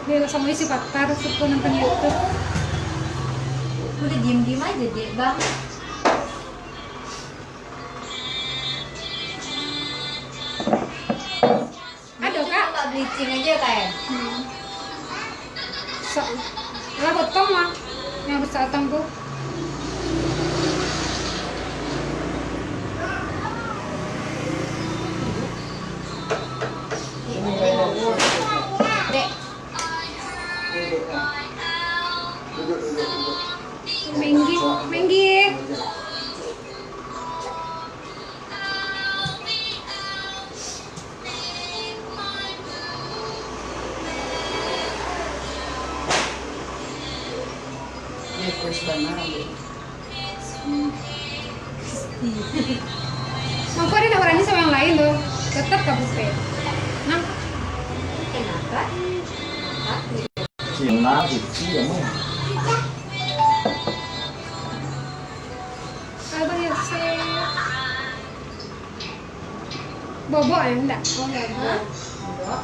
Dia sama isi patar suka nonton YouTube. Udah diem aja deh bang. Ada kak? Nggak bleaching aja kayak. Lah potong mah yang bersatang tuh. Dek. Menggi, Menggi. Mampu ada nawarannya sama yang lain tuh, tetap kabupe. Nah, Kenapa? Cina itu ya mau. abang ya sih. Bobo ya enggak? Oh enggak. Enggak.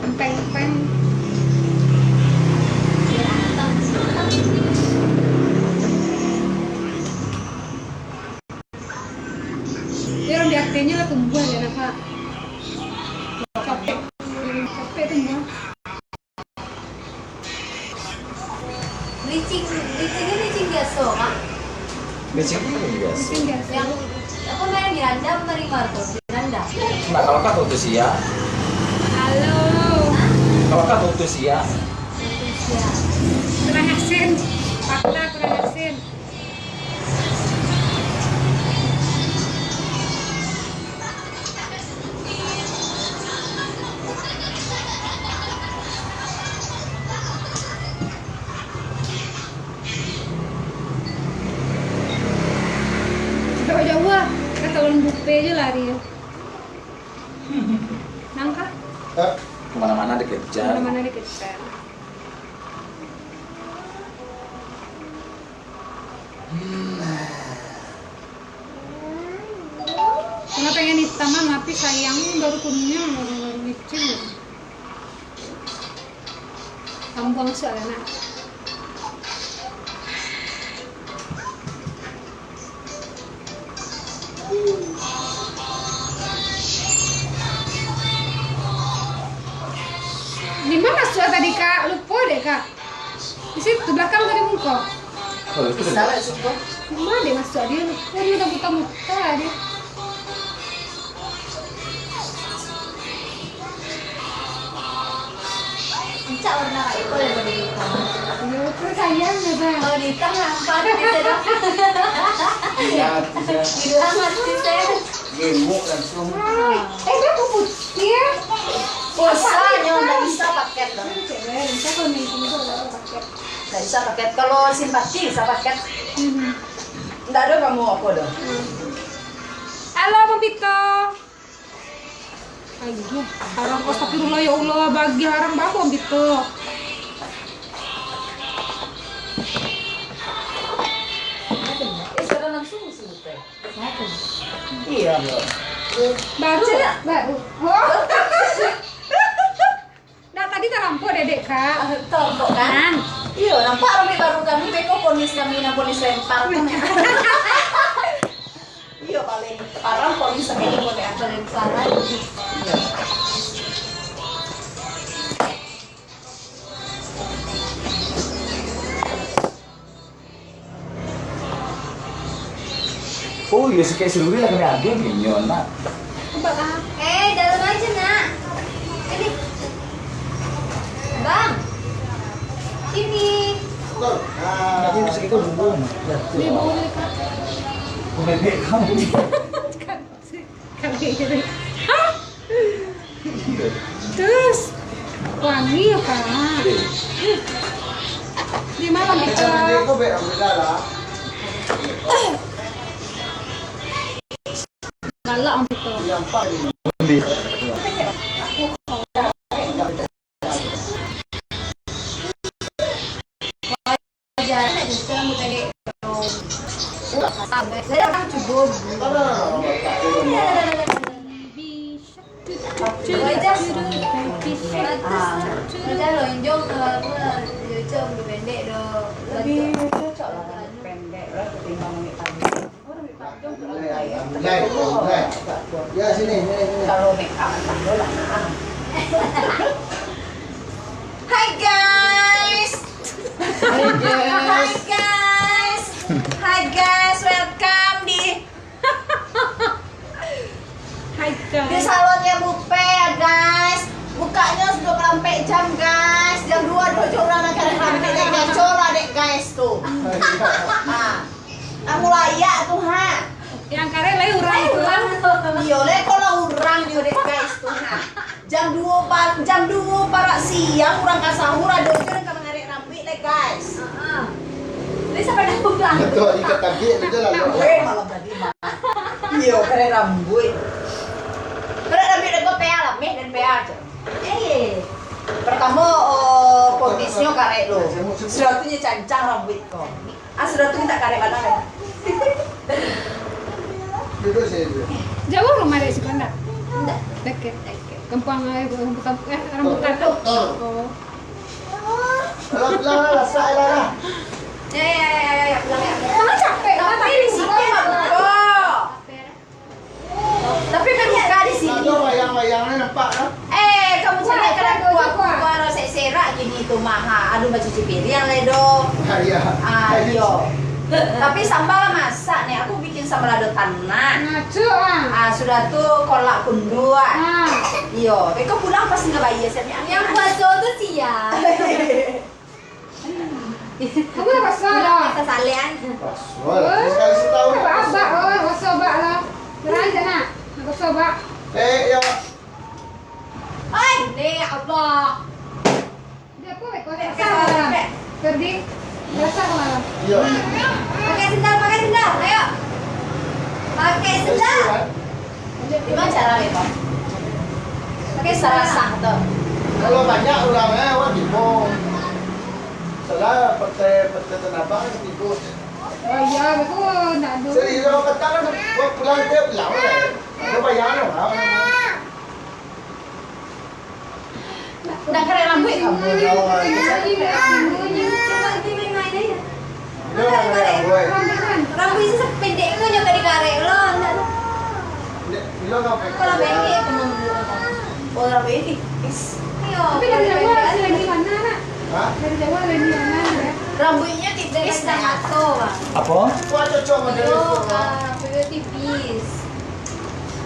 Empeng-empeng. Dia orang di aktenya lah tumbuh ya nak. Capek, capek tumbuh. Bleaching biasa kak. Biasanya kan biasa. Mungkin biasa. Yang apa merah Miranda menerima tuh Miranda. Nah kalau kak tuh ya, Halo. kalau kak tuh ya, Ya. Kurang asin. Fakta kurang asin. Jauh-jauh ah. Kita talon bupe aja lari ya. Nangka? kemana-mana dikejar. Mana-mana dikejar. Karena pengen hitam tapi sayang baru kuningnya baru licin. Tambang soalnya. Di mana suara tadi kak? Lupa deh kak. Di situ belakang tadi muka. Kalau itu Salah suka. Di mana deh masuk dia? Lupa dia udah muta-muta dia. Encak warna kayak itu yang berdiri kamu. Ya terus sayang ya bang. Kalau di tengah empat gitu dong. iya, Hilang hati saya. gemuk langsung. Dia mau putih ya? Pulsanya nggak bisa paket dong. Cewek, bisa kalau nih ini tuh udah pakai. Nggak bisa paket. Kalau simpati bisa paket. Nggak ada kamu apa dong. Halo Bang Pito. Aduh, harang astagfirullah ya Allah, bagi harang bapak Bang Pito. Sekarang langsung susu teh. Iya. Baru, baru. Oh. Nah tadi terampau dedek kak. Tombok kan? Iya, nampak kami baru kami beko ponis kami na ponis lempar. Iya paling parah ponis kami di ponis lemparan. Oh iya, kayak seluruh lah kena ada minyon nak. Coba kak. Dalam aja nak. Ini. Bang. Ini. Tapi bisa kita hubung. Dia bawa beli kak. Bebek kamu. Kali ini. Hah? Terus wangi ya kak. Di mana Bang Pito? Galak Bang Pito. Jalan aja kamu tadi. Saya orang cubur. Bisa. Cocok lebih pendek dong. Lebih cocok lah rambut pendek lah ketimbang rambut panjang. Oh, rambut panjang untuk orang kaya. Mulai. Ya sini. Kalau make up tak boleh lah. Hai guys. Hai guys, welcome di di salonnya Bupe ya guys. Bukanya sudah sampai jam guys. Jam 2 dojo orang nak kena rambut dek gacor lah dek guys tuh. Ah, mulai ya tuh ha. Yang kare lagi urang itu. Iya le kalau urang yo dek guys tuh ha. Jam 2 para siang urang ka sahur ada dojo dan ka ngarek rambut le guys. Ini sampai dah pulang. Betul, ikat kaki itu lah. Malam tadi mah. Iya kare rambut. Kare rambut dek PA lah, meh dan PA aja. Pertama kondisinya karek lo. Sudah tuh cancang rambut kok. Sudah tuh tak karek mana kan? Duduk sini. Jauh rumah dari sekolah. Enggak. Dekat. Kempang rambutan. Oh. Alah, pelan saya lah. Ya, pulang ya. Kamu capek, Tapi di sini mah kok. Tapi kan buka di sini. Ada wayang-wayangnya nampak lah. Kamu cari kan aku baru serak gini tuh maha. Aduh baju cuci piring ledo. Ya. Ayo. Tapi sambal masak nih. Aku bikin sambal lado tanah. Ngaco ah. Sudah tuh kolak kunduan. Iyo. Kau pulang pasti nggak bayar saya. Yang buat cowok tuh siap. Kamu dah pasal dah. Kita salian. Wah, sekali setahun. Abak, oh, sobak lah. Kerana nak. Aku sobak. Ya. Oi, nih Allah. Dia apa? Kau tak salah. Pergi. Biasa malam. Iya. Pakai sendal. Ayo. Pakai sendal. Gimana cara lepas? Pakai sarasah tuh. Kalau banyak orangnya wajib mau. Salah pakai tenabang ikut. Oh iya, betul. Nak dulu. Serius kalau kata kan buat pulang dia pulang lah. Ada bayaran lah. Udah keren rambut kamu. Rambut itu sependek kan juga dikarek lo. Bilang apa? Kalau pendek kemana? Oh rambut ini. Ayo. Tapi dari Jawa asli lagi mana nak? Hah? Dari Jawa lagi mana ya? Rambutnya tipis Kita dah. ngato, Bang. Apa? Wah cocok model Yo, itu. rambutnya tipis.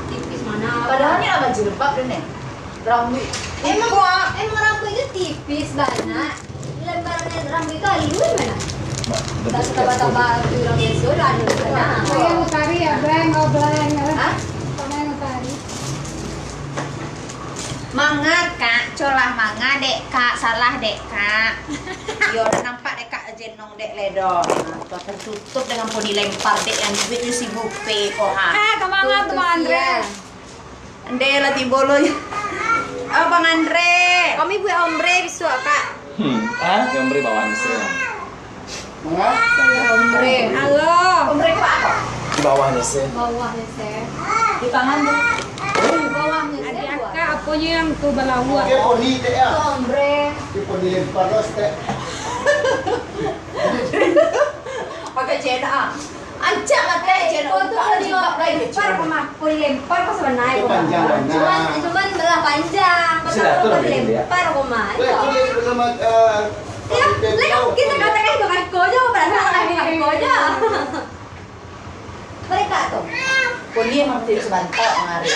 Tipis mana? Padahal ini apa jilbab deh nih. Rambut. Emang rambutnya tipis banget. Lembaran rambut itu halus mana? Tak tambah-tambah orang biasa udah ada di sana. Saya utari ya, blank, oh blank. Hah? Sama yang utari. Mangga kak, colah mangga dek kak, salah dek kak. Yo udah nampak dek kak jenong dek ledo. Tuh tertutup dengan poni lempar dek yang duit si Bupe kok ha. Kemana tuh Bang Andre? Ande lah tibolo. Bang Andre. Kami buat ombre bisu kak. Yang beri bawahan saya. Mengapa? Ombre. Halo. Om mereka apa? Di bawahnya saya. Bawahnya saya. Di tangan tuh. Bawahnya saya Adik buat. akak apanya yang tu balawa? Oke poni deh ya. Itu ombre. Di poni lempar terus deh. Pakai jena. Ancak mata jena. Oh tuh kalau dilempar kemah, kalau dilempar pas naik Itu panjang banget. Cuman belah panjang. Pas Sudah, itu kalau lebih gede ya? dilempar kemah. Kulit belum Ya, lihat kita katakan itu kan kojo, berarti kan kojo. Mereka tuh. Poni emang tidak sebentar ngari.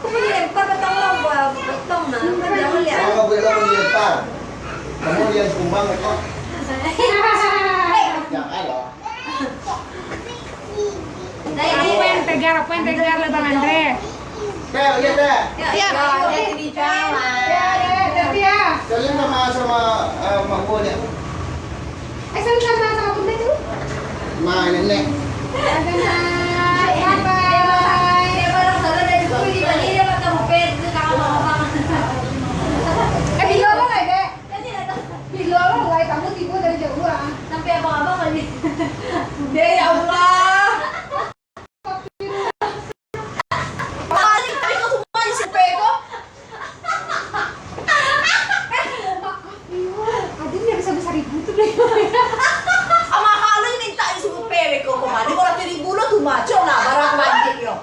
Kamu dilempar betong lo, buat betong nah. Kan jangan lihat. Kalau boleh kamu lempar. Kamu lihat kumbang itu. Jangan loh. Apa yang tegar lah Bang Andre? Kayak lihat deh. Ya, jadi di jalan. Hati ya. Kalian sama mangkuknya. Sama bunda tu. Ma nenek. Ada nak. Bye. Dia barang salah dari kulit lagi dia pakai bupet itu kalau abang. Bila lo lah dek. Jadi ada Bila lo lah kamu tiba dari jauh ah. sampai abang-abang lagi. Deh ya Allah. Tapi kau semua di sepeko. macam lah barang banjir yo.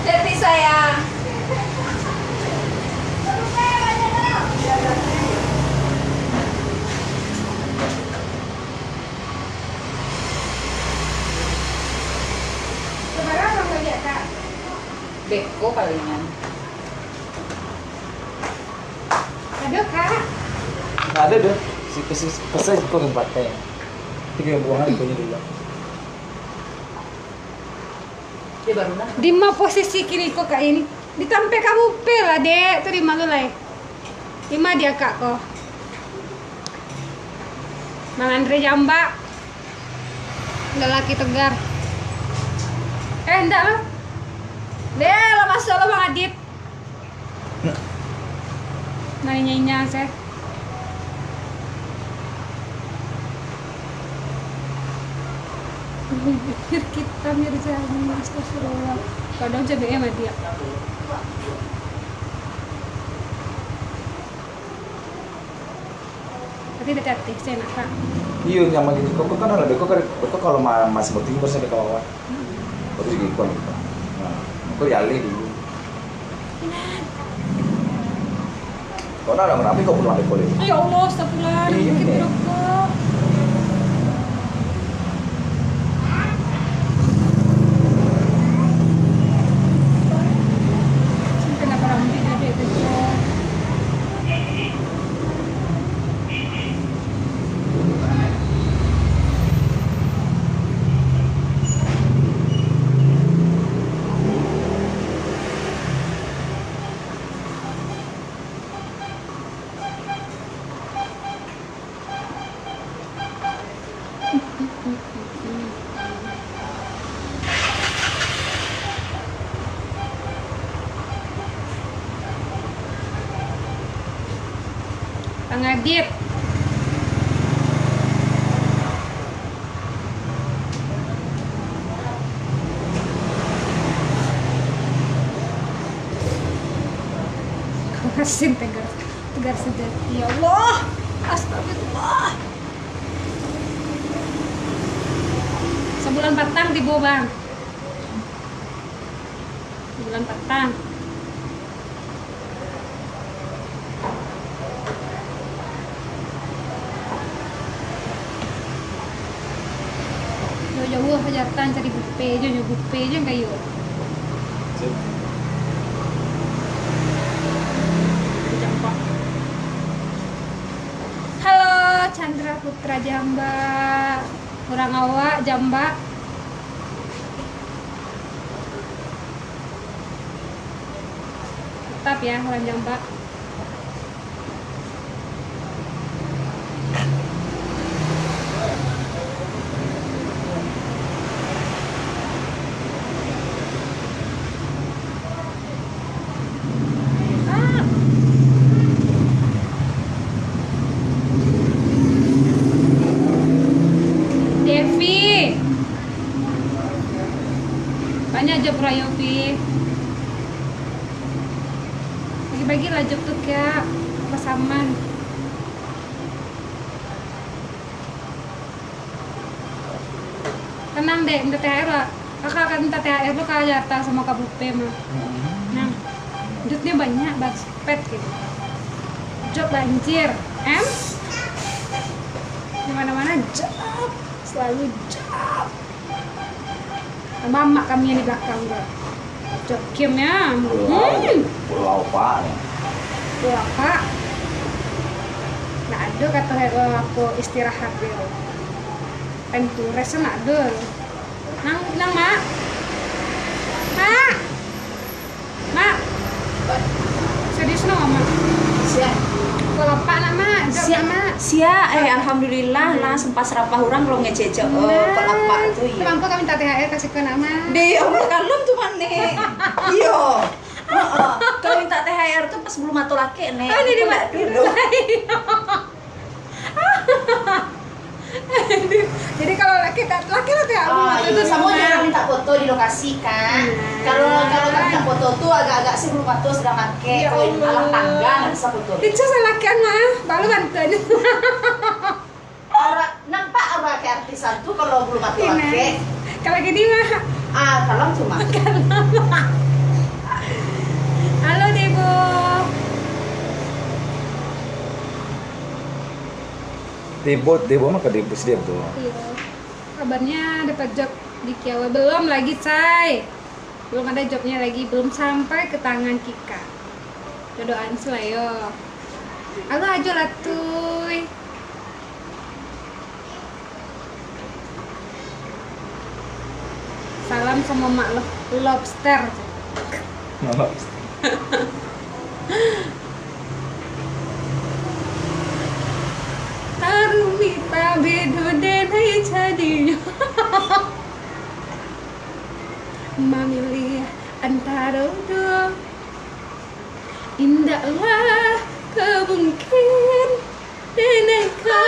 Jadi sayang. Sebenarnya apa ya kak? Beko palingan. Ada kak. Nggak ada deh. Si pesai kok tempat kayak. Tiga buangan punya dulu. Dia baru nah. Di mana posisi kiri kok kak ini? Ditampe kamu pel lah dek. Terima lu lah. Di mana dia kak kok? Mang Andre Jamba. Lelaki tegar. Enggak lah. Deh, lo masuk lo Bang Adit. Nanya saya. Pikir kita Mirza astagfirullah. Kadang CBM sama dia. Tapi udah cantik, saya enak kak. Iya nyaman gitu. Kok kan ada kok kalau masih bertinggi bersama kawan. Terus juga ikon gitu. Nah, aku yali dulu. Kau nak rapi kau pulang boleh. Ya Allah, astagfirullah. Iya, Mungkin Nek. rokok. Kenapa rambut ada itu? Bang Adit. Kasin tegar sejati. Ya Allah, astagfirullah. Sebulan patang di bawah bang. Sebulan patang. Jauh hajatan cari bupe aja kayu. Halo Chandra Putra Jamba, orang awak Jamba. Tetap ya orang Jamba. Devi, banyak job Rayopi. Bagi-bagi lah job tuh ya, pasaman. Tenang deh, minta THR lah. Kakak akan minta THR lo ke Jakarta sama Kak Bupe mah. Nah, duitnya banyak, baspet gitu. Job banjir, di mana-mana job, selalu job. Mama kami yang di belakang bro. Job Kim ya. Pulau Pak. Pulau Pak. Nah ada kata aku istirahat bro. Pentu resen ada. Nang mak. Mak. Serius no mak. Siap. Kalau Pak nama, job nama. Sia, alhamdulillah lah sempat serapah orang kalau ngecece kok lapak tuh ya. Temanku kami minta THR kasih ke nama. Deh, Allah kalem tuh nih. Iya. Kalau minta THR tuh pas belum atau laki nih. Oh, ini Mbak dulu. Jadi kalau laki lah THR Itu semua jangan minta foto di lokasi kan. Kalau minta foto tuh agak-agak sih belum tuh sedang pakai Ya Allah. alam tangga nggak bisa foto. Itu salakan mah, baru bantuan. Orang nampak orang kayak artisan tuh kalau belum pakai. Ini. Kalau gini mah, Kalau cuma. halo Debo. Debo mah ke Debo sih Debo. Iya. Kabarnya dapat job di Kiawe belum lagi, Cai. Belum ada jobnya lagi, belum sampai ke tangan Kika. Doain lah yo. Halo aja lah tuh. Salam sama Mak Lobster. Maaf. Tarumita bedo denai jadinya. Memilih antara dua, indahlah kemungkin deneka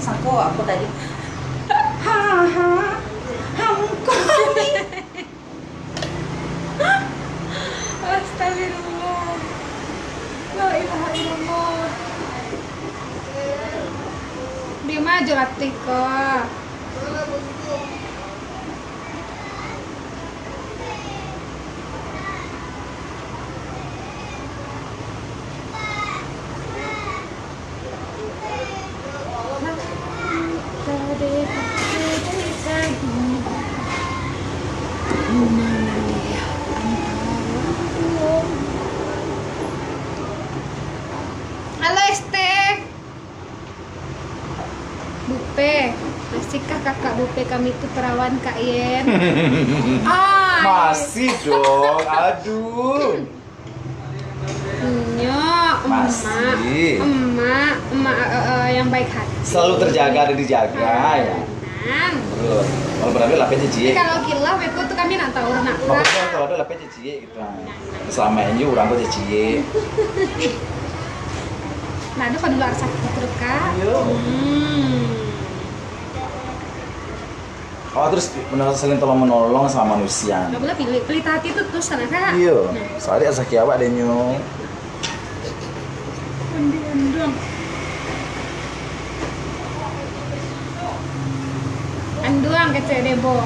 Sangko aku tadi. Astagfirullah. La ilaha illallah. Dia mah jelatih kok. Halo Este. Bupe, masihkah kakak Bupe kami itu perawan Kak Yen? Masih dong. Aduh. Nyok, Masih. emak yang baik hati. Selalu terjaga dan dijaga ya. Nang. Terus kalau berarti lapet Tapi cici. kalau kilau itu tuh kami nak tahu nak Maksudnya kalau ada lapet cici gitu. Selama ini orang tuh cici. Nah, itu kalau dulu sakit terus Kak. Iya. Oh terus benar saling tolong menolong sama manusia. Nggak boleh pilih hati itu terus sana Kak. Iya. Nah, Soalnya asa kiawa ada nyong. Anduang. Anduang kece Debo.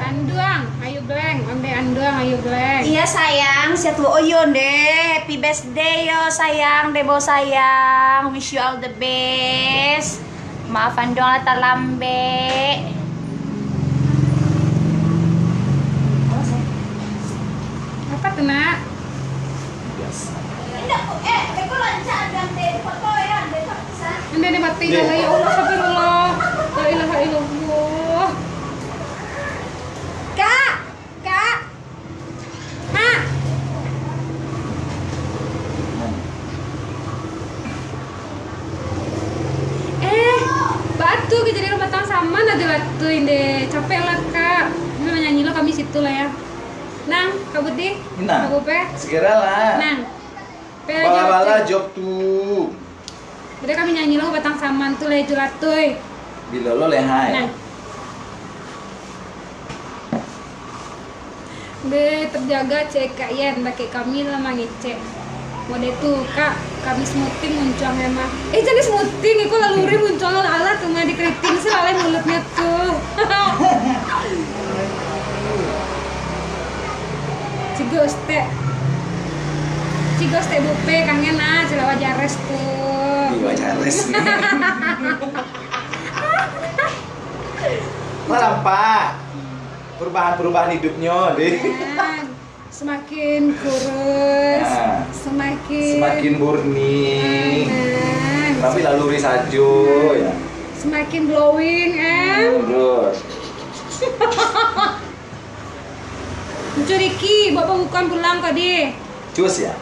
Anduang, ayo bleng, onde anduang, ayo bleng. Iya sayang, siap lu oyon deh. Happy birthday yo sayang, Debo sayang. Wish you all the best. Maafan dong lah terlambe. Apa tuh nak? Biasa. Beko lancar ganti foto ya, besok bisa. Anda dia mati ya Allah, astagfirullah. La ilaha illallah. Kak, Kak. Mak. Batu kejadian rumah tangga sama aja batu ini. Capek lah Kak. Ini nyanyi lo kami situ lah ya. Nang, Kak Budi. Nah. Kak Bupe. Segera lah. Nang. Bala-bala job tuh. Udah kami nyanyi lo batang saman tuh le julat tuh. Bila lo lehai. Nah. Be terjaga cek Kak Yen, pakai kami lama ngecek. Mode tuh Kak, kami smoothing muncul emang. Jadi smoothing, itu laluri muncul alat tuh mah dikeriting sih lalai mulutnya tuh. Cigos teh Bupe kangen ah, cila wajares tuh. Iya Charles. Malam Pak. Perubahan hidupnya deh. Nah, semakin kurus, Nah. semakin murni. nah, Tapi laluri sajo ya. semakin glowing Terus. Riki, bapak bukan pulang tadi. Cus ya.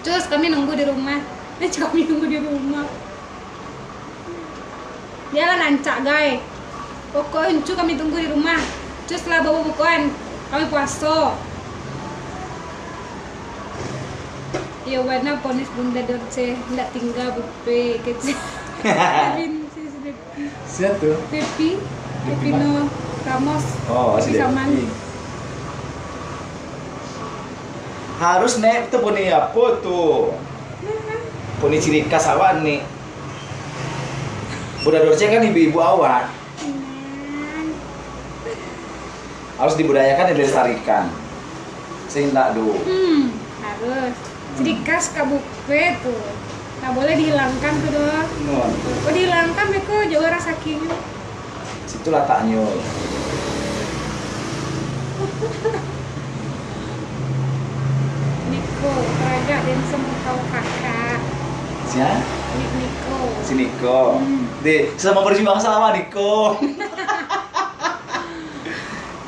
Terus kami nunggu di rumah. Kami nunggu di rumah. Dia lah nancak guys. Pokoknya kami tunggu di rumah. Terus setelah bawa bukuan kami puasa. Iya warna ponis Bunda Dorce nggak tinggal bupe kecil. Siapa tuh? Pepi Pepino Ramos. Oh, si Pepi Saman. Devi. Harus nek tuh poni apa tuh? Poni ciri khas awan nih. Bunda Dorce kan ibu-ibu awak. Harus dibudayakan dan dilestarikan. Sehingga do. Harus. Ciri khas kabupe tuh. Nggak boleh dihilangkan tuh doang. Non. Oh dihilangkan Beko jauh rasa kinyo. Situ letaknya. Niko, Praga dan semua kau kakak. Siapa? Niko. Si Niko. Deh, sama berjuang sama Niko.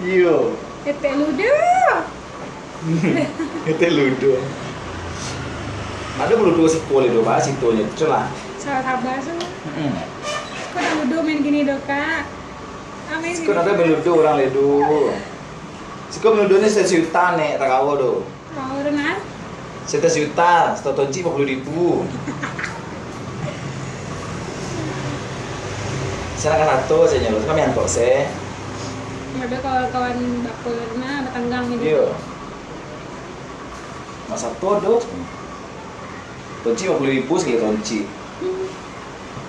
Iyo. Tete ludo. Itu ludo. Ada ludo sekolah itu bahas itu nya itu lah. Salah sabar semua. Kok ada ludo main gini dong kak? Main Sekolah ada ludo orang ledo. Sekolah ludo ni sejuta nek tak kau do. Mau renang? Sejuta, setonci 50.000. Saya kan satu saya nyuruh, kami antok saya. Ada kawan-kawan bakul na batanggang ini. Iya. Masa satu do. Tonci 50.000 sekali tonci.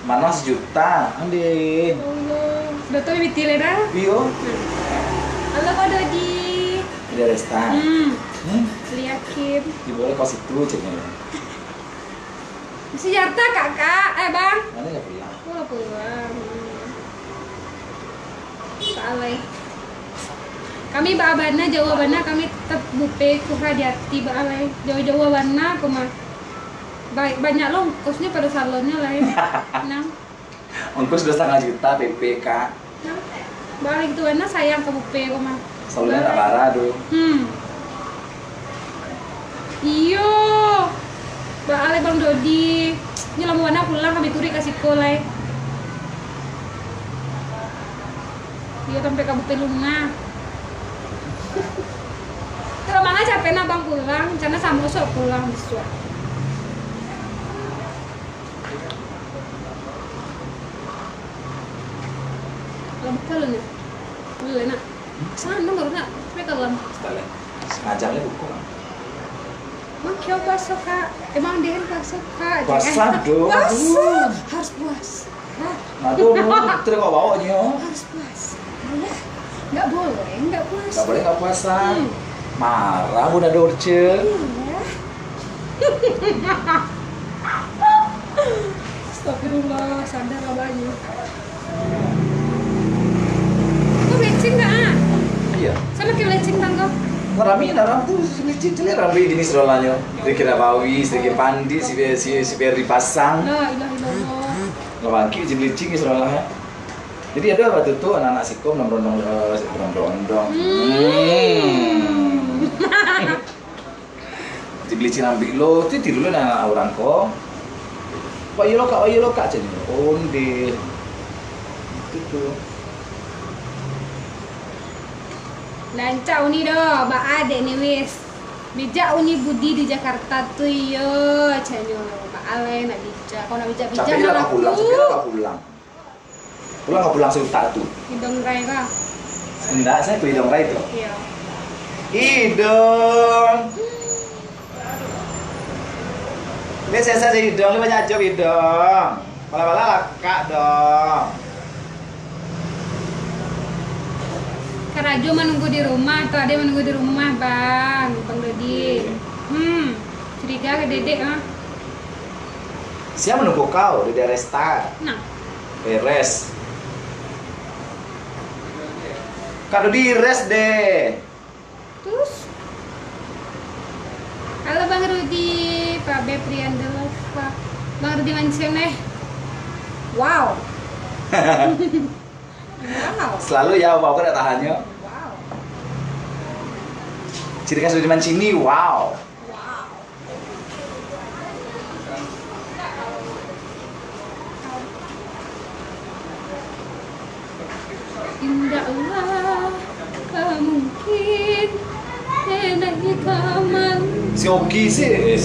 Mana sejuta, ande. Allah, udah tahu biti lera? Iyo, Halo kau udah di tidak resta. liakin. Di boleh kau situ ceknya. Si Jarta kakak, bang. Mana ya pulang? Gua pulang. Saleh. Kami baabana jawabana kami tetap bupe kuha di hati baalai. Jauh-jauh warna kuma. Banyak loh kosnya pada salonnya lain. Nah. Ongkos 2,5 juta PP kak. Nah. Balik tuh warna sayang ke bupe kuma. Soalnya tak parah do. Iyo. Baalai Bang Dodi. Ini lamu warna pulang kami turi kasih kolai. Iya sampai ke bupe lunga. Kalau mana capek na bang pulang, karena sama sok pulang besok. Kalau buka lu nih, boleh nak. Sana baru nak, tapi kalau Setelah sengaja buku. Mang kyo puasa kak, emang dia puasa kak. Puasa dong. Puasa, harus puasa. Aduh, terus kau bawa nya. Harus puasa. Ayah, nggak boleh, nggak puasa. Gak boleh gak puasa. Marah Bunda Dorce. Iya. Astagfirullah, sadar lah banyak. Kau bleaching nggak ah? Iya. Sama kayak bleaching tangga. Rami tuh licin celir Rami jenis rolanya. Sedikit abawi, sedikit pandi, si biar dipasang. La ilaha illallah. Lawaki licin rolanya. Jadi ada waktu itu anak-anak sikom nongkrong. Dibeli cinambik lo, itu tidur lo anak orang kok. Pak Yelo kak jadi onde. Itu. Lancar uni doh, ba ade nih wis. Bijak uni Budi di Jakarta tuh yo, cenyo. Ba ale nak bijak, kau nak bijak Capek lah kau pulang. Pulang sejuta tuh. Hidung rai kah? Enggak, saya tuh hidung rai tuh. Iya. Hidung. Biasa saja hidung, lu banyak job hidung. Pala-pala kak dong. Karajo menunggu di rumah, atau ada menunggu di rumah bang Dodi. Curiga ke dedek ah. Siapa menunggu kau di daerah Star? Nah, Beres. Kak Dodi res deh. terus. Halo Bang Rudi, Pak B Priandelova. Bang Rudi Mancing nih. Wow. Wow. Selalu ya, mau kan tahannya. Wow. Ciri khas Rudi Mancini, wow. Wow. Indahlah tak mungkin enak kaman. Si Oki sih.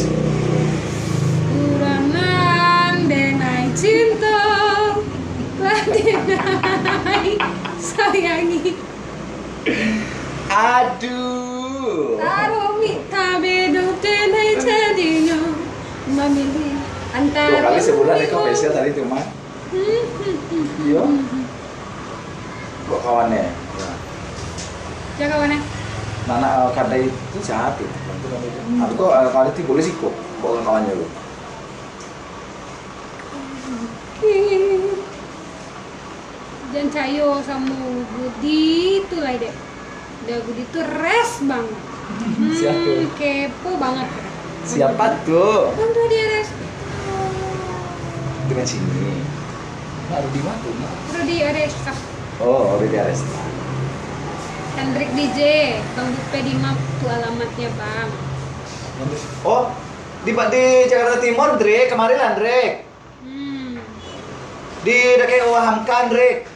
sayangi. Aduh. Taruh minta bedo tenai jadinya memilih antara 2 kali sebulan itu facial tadi cuma. Iya. Buat kawannya. Ya. Jaga mana? Nana kada itu jahat itu. Aku kok kali itu boleh sih kok bawa kawannya lu. Jangan cayo sama Budi itu lah deh. Udah Budi tuh res banget. Siapa? Kepo banget. Siapa tuh? Kan tuh dia res. Dengan sini. Nah, di mana tuh? Terus di res. Oh, udah di arrest. Hendrik DJ, Bang Dupe di map tuh alamatnya Bang. Oh, di Jakarta Timur, Drek. Kemarin lah, Drek. Di dekat Uhamka, Drek.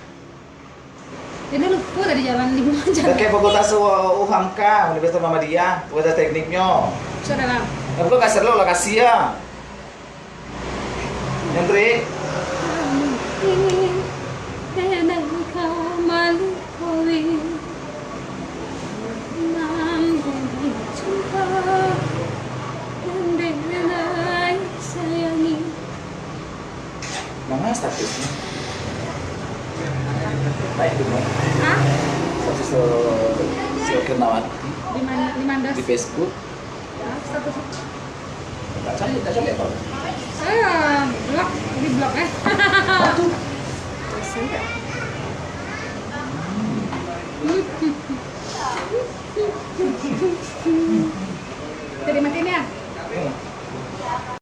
Jadi lupa tadi jalan di mana jalan. Dekat Fakultas Uhamka, Universitas Muhammadiyah, Fakultas Tekniknya. Sudah lah. Tapi kok kasar lo lokasi ya? Drek. Mana statusnya? Baik dulu. Hah? Status Silkenawati Di mana? di Facebook. Ya, status. Nggak cari apa? Saya blok di blok Tuh. Terus ya.